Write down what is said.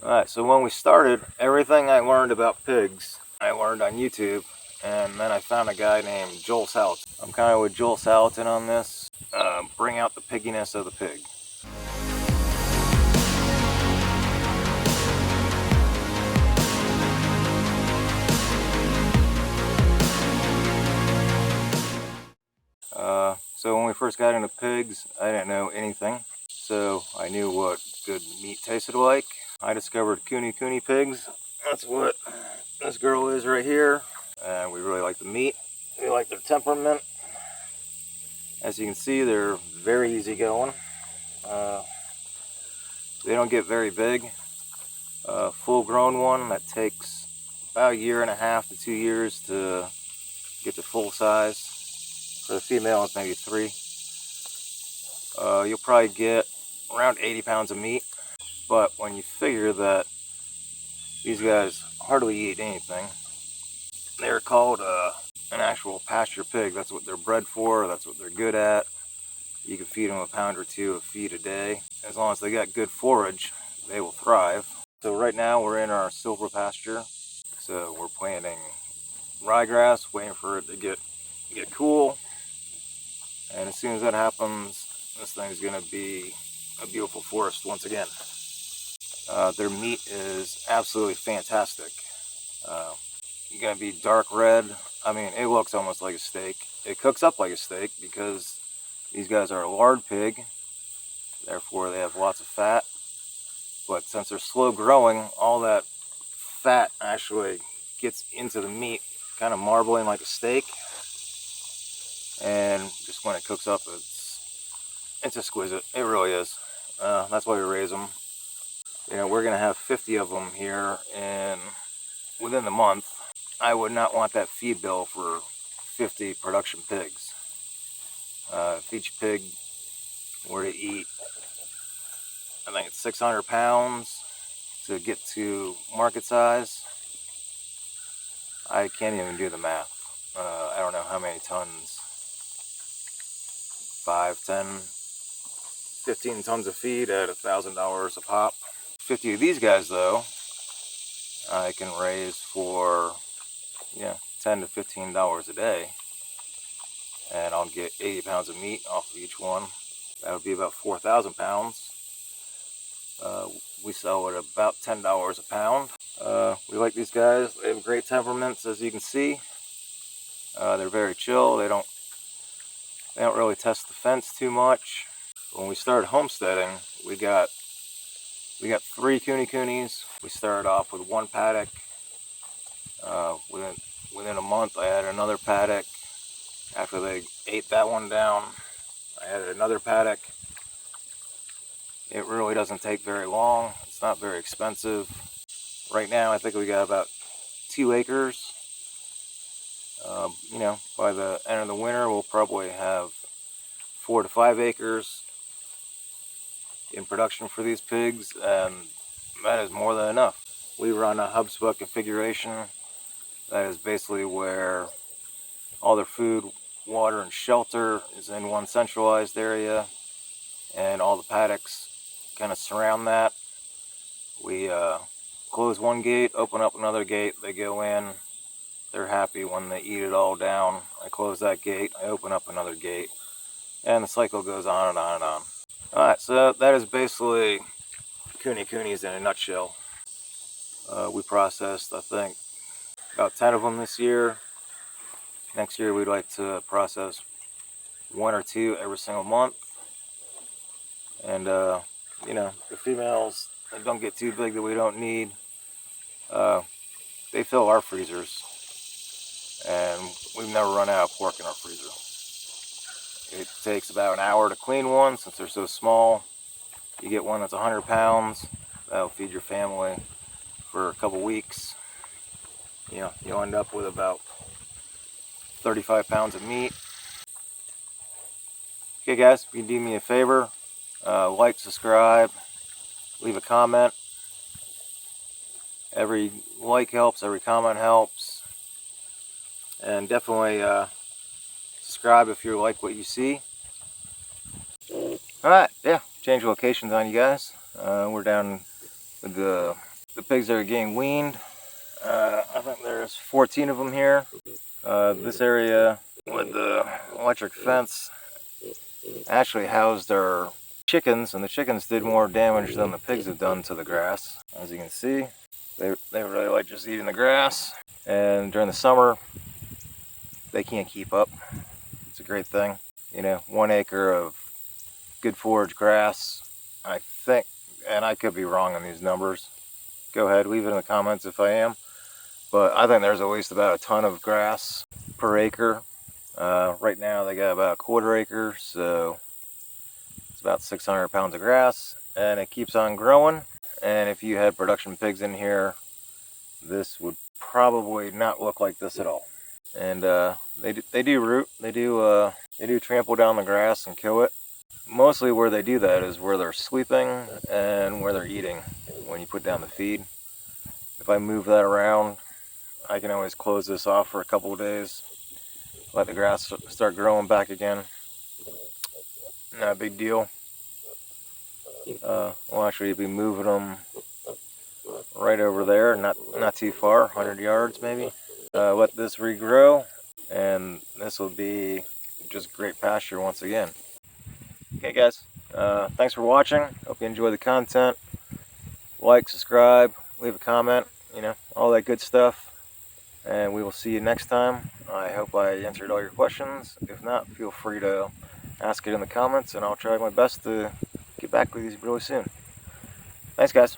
Alright, so when we started, everything I learned about pigs, I learned on YouTube, and then I found a guy named Joel Salatin. I'm kind of with Joel Salatin on this. Bring out the pigginess of the pig. So when we first got into pigs, I didn't know anything. So I knew what good meat tasted like. I discovered kunikuni pigs. That's what this girl is right here. And we really like the meat. We like their temperament. As you can see, they're very easygoing. They don't get very big. Full-grown one that takes about 1.5 to 2 years to get to full size. For the female, it's maybe 3. You'll probably get around 80 pounds of meat. But when you figure that these guys hardly eat anything, they're called an actual pasture pig. That's what they're bred for. That's what they're good at. You can feed them 1 pound or 2 of feed a day. As long as they got good forage, they will thrive. So right now we're in our silver pasture. So we're planting ryegrass, waiting for it to get cool. And as soon as that happens, this thing's gonna be a beautiful forest once again. Their meat is absolutely fantastic. It's gonna be dark red. I mean, it looks almost like a steak. It cooks up like a steak because these guys are a lard pig, therefore they have lots of fat. But since they're slow growing, all that fat actually gets into the meat, kind of marbling like a steak. And just when it cooks up, it's exquisite. It really is. That's why we raise them. You know, we're gonna have 50 of them here, and within the month, I would not want that feed bill for 50 production pigs. If each pig were to eat, I think it's 600 pounds to get to market size. I can't even do the math. I don't know how many tons. 5, 10, 15 tons of feed at $1,000 a pop. 50 of these guys, though, I can raise for $10 to $15 a day, and I'll get 80 pounds of meat off of each one. That would be about 4,000 pounds. We sell at about $10 a pound. We like these guys. They have great temperaments, as you can see. They're very chill. They don't really test the fence too much. When we started homesteading, we got 3 kunikunis. We started off with 1 paddock. Within a month, I added another paddock. After they ate that one down, I added another paddock. It really doesn't take very long. It's not very expensive. Right now, I think we got about 2 acres. You know, by the end of the winter, we'll probably have 4 to 5 acres in production for these pigs, and that is more than enough. We run a HubSpot configuration. That is basically where all their food, water, and shelter is in one centralized area, and all the paddocks kind of surround that. We close one gate, open up another gate, they go in. They're happy when they eat it all down. I close that gate, I open up another gate, and the cycle goes on and on and on. Alright, so that is basically kunikunis in a nutshell. We processed, I think, about 10 of them this year. Next year we'd like to process 1 or 2 every single month. And you know, the females that don't get too big that we don't need, they fill our freezers. And we've never run out of pork in our freezer. It takes about an hour to clean one since they're so small. You get one that's 100 pounds, that'll feed your family for a couple weeks. You know, you'll end up with about 35 pounds of meat. Okay guys, if you can do me a favor, like, subscribe, leave a comment. Every like helps, every comment helps. And definitely subscribe if you like what you see. Alright, yeah, change locations on you guys. We're down with the the pigs that are getting weaned. I think there's 14 of them here. This area with the electric fence actually housed our chickens, and the chickens did more damage than the pigs have done to the grass. As you can see, they really like just eating the grass, and during the summer they can't keep up. It's a great thing. You know, 1 acre of good forage grass, I think, and I could be wrong on these numbers. Go ahead, leave it in the comments if I am. But I think there's at least about a ton of grass per acre. Right now they got about a 1/4 acre, so it's about 600 pounds of grass, and it keeps on growing. And if you had production pigs in here, this would probably not look like this at all. And they do root, they do trample down the grass and kill it. Mostly where they do that is where they're sleeping and where they're eating when you put down the feed. If I move that around, I can always close this off for a couple of days, let the grass start growing back again. Not a big deal. We'll actually be moving them right over there, not too far, 100 yards maybe. Let this regrow, and this will be just great pasture once again. Okay guys, thanks for watching. Hope you enjoy the content. Like, subscribe, leave a comment, you know, all that good stuff. And we will see you next time. I hope I answered all your questions. If not, feel free to ask it in the comments, and I'll try my best to get back with you really soon. Thanks guys.